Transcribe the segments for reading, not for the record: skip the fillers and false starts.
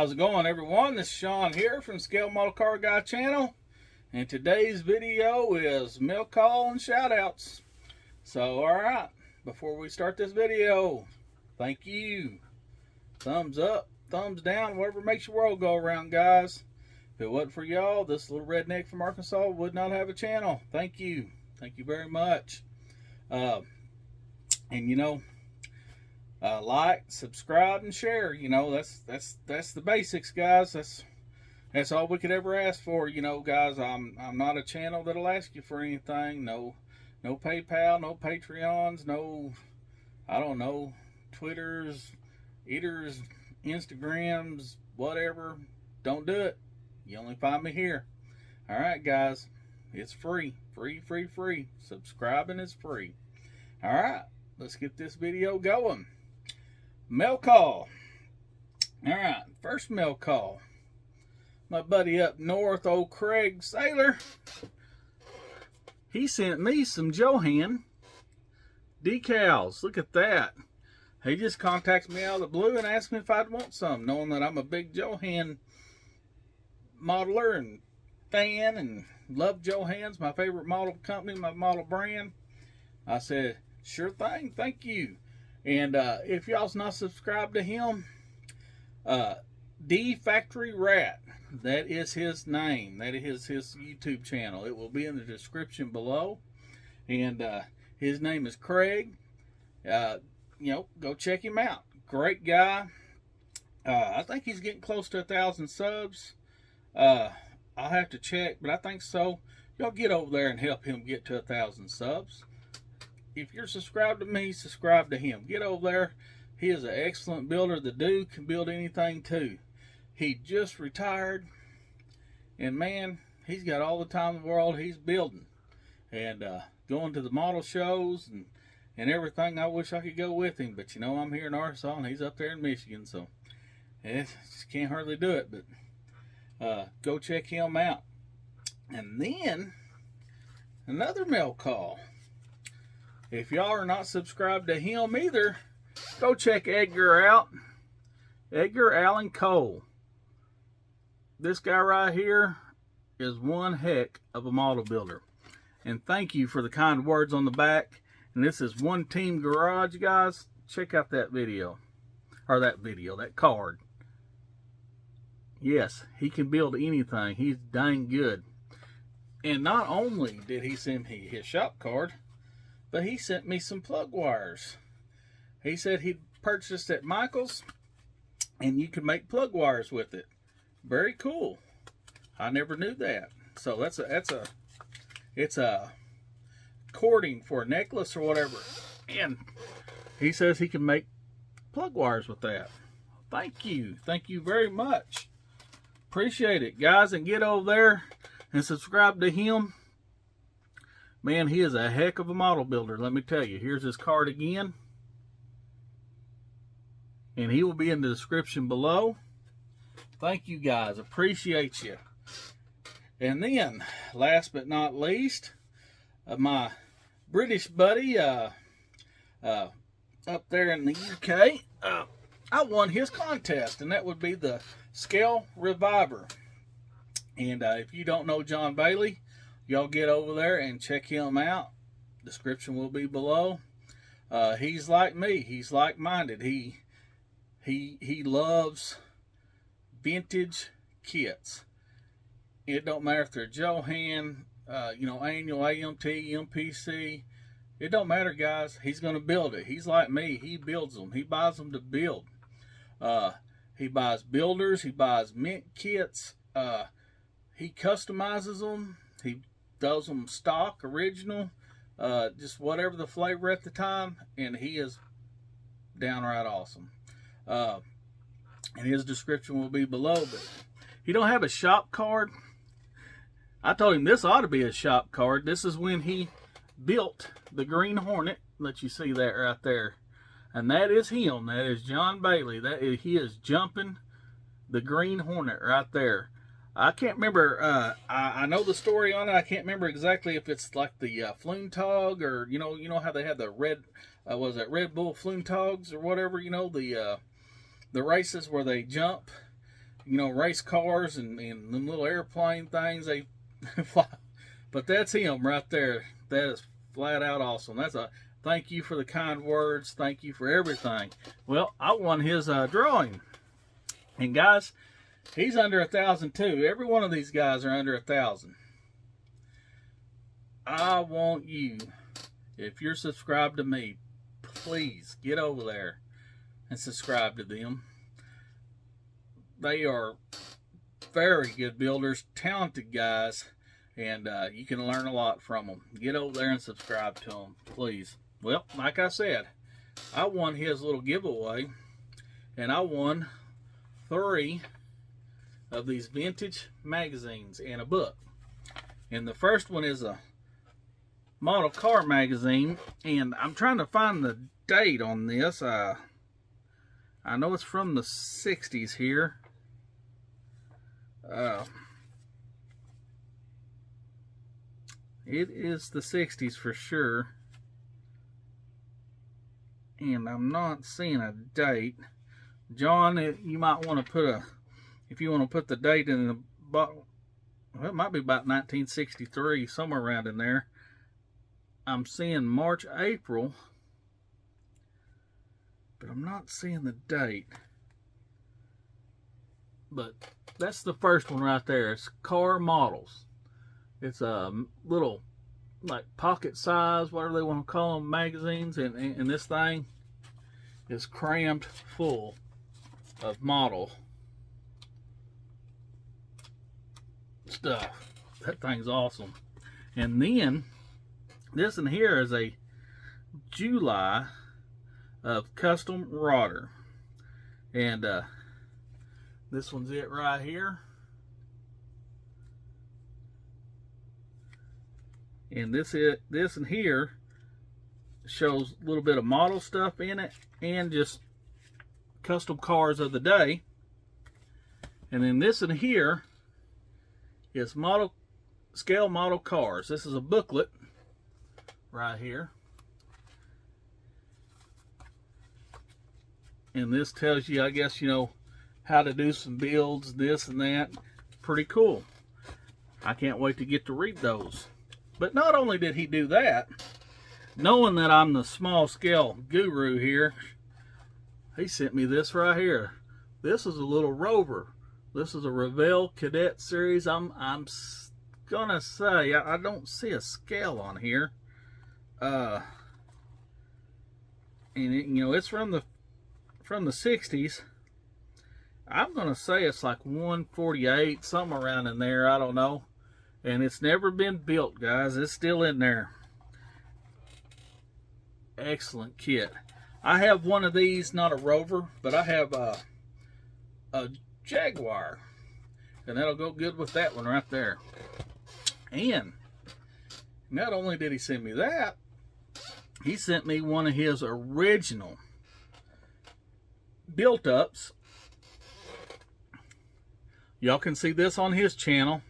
How's it going, everyone? This is Sean here from Scale Model Car Guy channel, and today's video is milk call and shout outs. So alright, before we start this video, thank you. Thumbs up, thumbs down, whatever makes your world go around, guys. If it wasn't for y'all, this little redneck from Arkansas would not have a channel. Thank you very much. And you know, like, subscribe, and share. You know, that's the basics, guys. That's all we could ever ask for. You know, guys, I'm not a channel that'll ask you for anything. No PayPal, no Patreons, no, I don't know, Twitters, Eaters, Instagrams, whatever. Don't do it. You only find me here. All right, guys, it's free. Subscribing is free. All right, let's get this video going. Mail call. All right, first mail call. My buddy up north, old Craig Sailor, he sent me some Johann decals. Look at that. He just contacts me out of the blue and asked me if I'd want some, knowing that I'm a big Johann modeler and fan and love Johann's, my favorite model company, my model brand. I said, sure thing, thank you. And if y'all's not subscribed to him, D Factory Rat, that is his name. That is his YouTube channel. It will be in the description below. And his name is Craig. You know, go check him out. Great guy. I think he's getting close to 1,000 subs. I'll have to check, but I think so. Y'all get over there and help him get to 1,000 subs. If you're subscribed to me, subscribe to him. Get over there. He is an excellent builder. The dude can build anything too. He just retired, and man, he's got all the time in the world. He's building and going to the model shows and everything. I wish I could go with him, but you know, I'm here in Arkansas and he's up there in Michigan, so just can't hardly do it. But go check him out. And then another mail call. If y'all are not subscribed to him either, go check Edgar out. Edgar Allan Cole. This guy right here is one heck of a model builder. And thank you for the kind words on the back. And this is One Team Garage, guys. Check out that video. Or that card. Yes, he can build anything. He's dang good. And not only did he send me his shop card, but he sent me some plug wires. He said he purchased at Michael's, and you can make plug wires with it. Very cool. I never knew that. So it's a cording for a necklace or whatever. And he says he can make plug wires with that. Thank you very much. Appreciate it, guys, and get over there and subscribe to him. Man, he is a heck of a model builder, let me tell you. Here's his card again. And he will be in the description below. Thank you, guys. Appreciate you. And then, last but not least, my British buddy up there in the UK, I won his contest, and that would be the Scale Reviver. And if you don't know John Bailey, y'all get over there and check him out. Description will be below. He's like me. He's like-minded. He loves vintage kits. It don't matter if they're Johann, you know, annual, AMT, MPC. It don't matter, guys. He's going to build it. He's like me. He builds them. He buys them to build. He buys builders. He buys mint kits. He customizes them. He does them stock, original, just whatever the flavor at the time, and he is downright awesome. And his description will be below, but he don't have a shop card. I told him this ought to be a shop card. This is when he built the Green Hornet. Let you see that right there. And that is him. That is John Bailey. He is jumping the Green Hornet right there. I can't remember. I know the story on it. I can't remember exactly if it's like the Floontog, or you know how they had the red, was it Red Bull Floontogs or whatever? You know, the races where they jump you know, race cars and them little airplane things they fly. But that's him right there. That is flat out awesome. That's a thank you for the kind words. Thank you for everything. Well, I won his drawing. And guys, he's under 1,000 too. Every one of these guys are under 1,000. I want you, if you're subscribed to me, please get over there and subscribe to them. They are very good builders, talented guys, and you can learn a lot from them. Get over there and subscribe to them, please. Well, like I said, I won his little giveaway, and I won 3 of these vintage magazines and a book. And the first one is a model car magazine, and I'm trying to find the date on this. I know it's from the 60s here. It is the 60s for sure, and I'm not seeing a date. John, you might want to put if you want to put the date in the bottom, well, it might be about 1963, somewhere around in there. I'm seeing March, April, but I'm not seeing the date. But that's the first one right there. It's car models. It's a little, like, pocket size, whatever they want to call them, magazines, and this thing is crammed full of model stuff. That thing's awesome. And then this in here is a July of custom rodder, and this one's it right here. And this in here shows a little bit of model stuff in it and just custom cars of the day. And then this in here is scale model cars. This is a booklet right here. And this tells you, I guess, you know, how to do some builds, this and that. Pretty cool. I can't wait to get to read those. But not only did he do that, knowing that I'm the small scale guru here, he sent me this right here. This is a little Rover. This is a Revell Cadet Series. I'm gonna say I don't see a scale on here. And it, you know, it's from the 60s. I'm gonna say it's like 148, something around in there. I don't know. And it's never been built, guys. It's still in there. Excellent kit. I have one of these, not a Rover, but I have a Jaguar, and that'll go good with that one right there. And not only did he send me that, he sent me one of his original built-ups. Y'all can see this on his channel.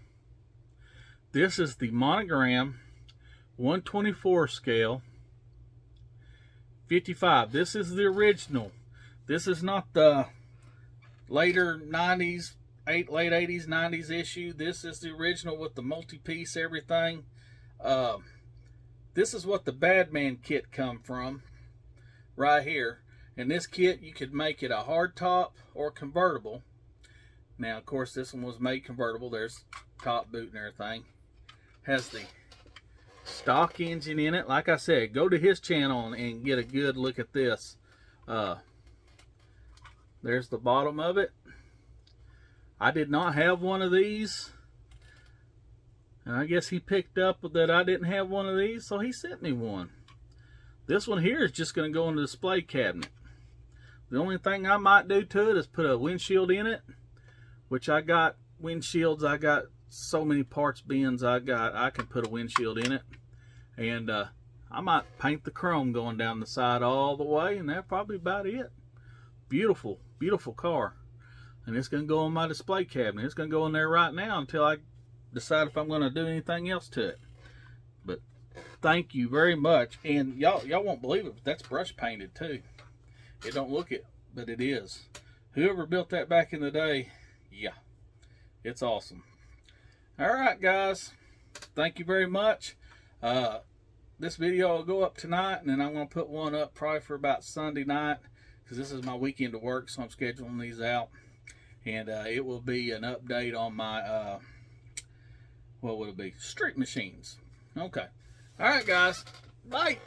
This is the Monogram 124 scale 55. This is the original. This is not the later 90s, late 80s, 90s issue. This is the original with the multi-piece everything. This is what the Badman kit come from right here. And this kit, you could make it a hardtop or convertible. Now, of course, this one was made convertible. There's top boot and everything. Has the stock engine in it. Like I said, go to his channel and get a good look at this. There's the bottom of it. I did not have one of these, and I guess he picked up that I didn't have one of these, so he sent me one. This one here is just going to go in the display cabinet. The only thing I might do to it is put a windshield in it, which I got windshields. I got so many parts bins I can put a windshield in it. And I might paint the chrome going down the side all the way, and that's probably about it. Beautiful, beautiful car. And it's going to go in my display cabinet. It's going to go in there right now until I decide if I'm going to do anything else to it. But thank you very much. And y'all won't believe it, but that's brush painted too. It don't look it, but it is. Whoever built that back in the day, Yeah, it's awesome. All right, guys. Thank you very much. This video will go up tonight, and then I'm going to put one up probably for about Sunday night, because this is my weekend to work, so I'm scheduling these out. And it will be an update on my, what would it be? Street machines. Okay. All right, guys. Bye.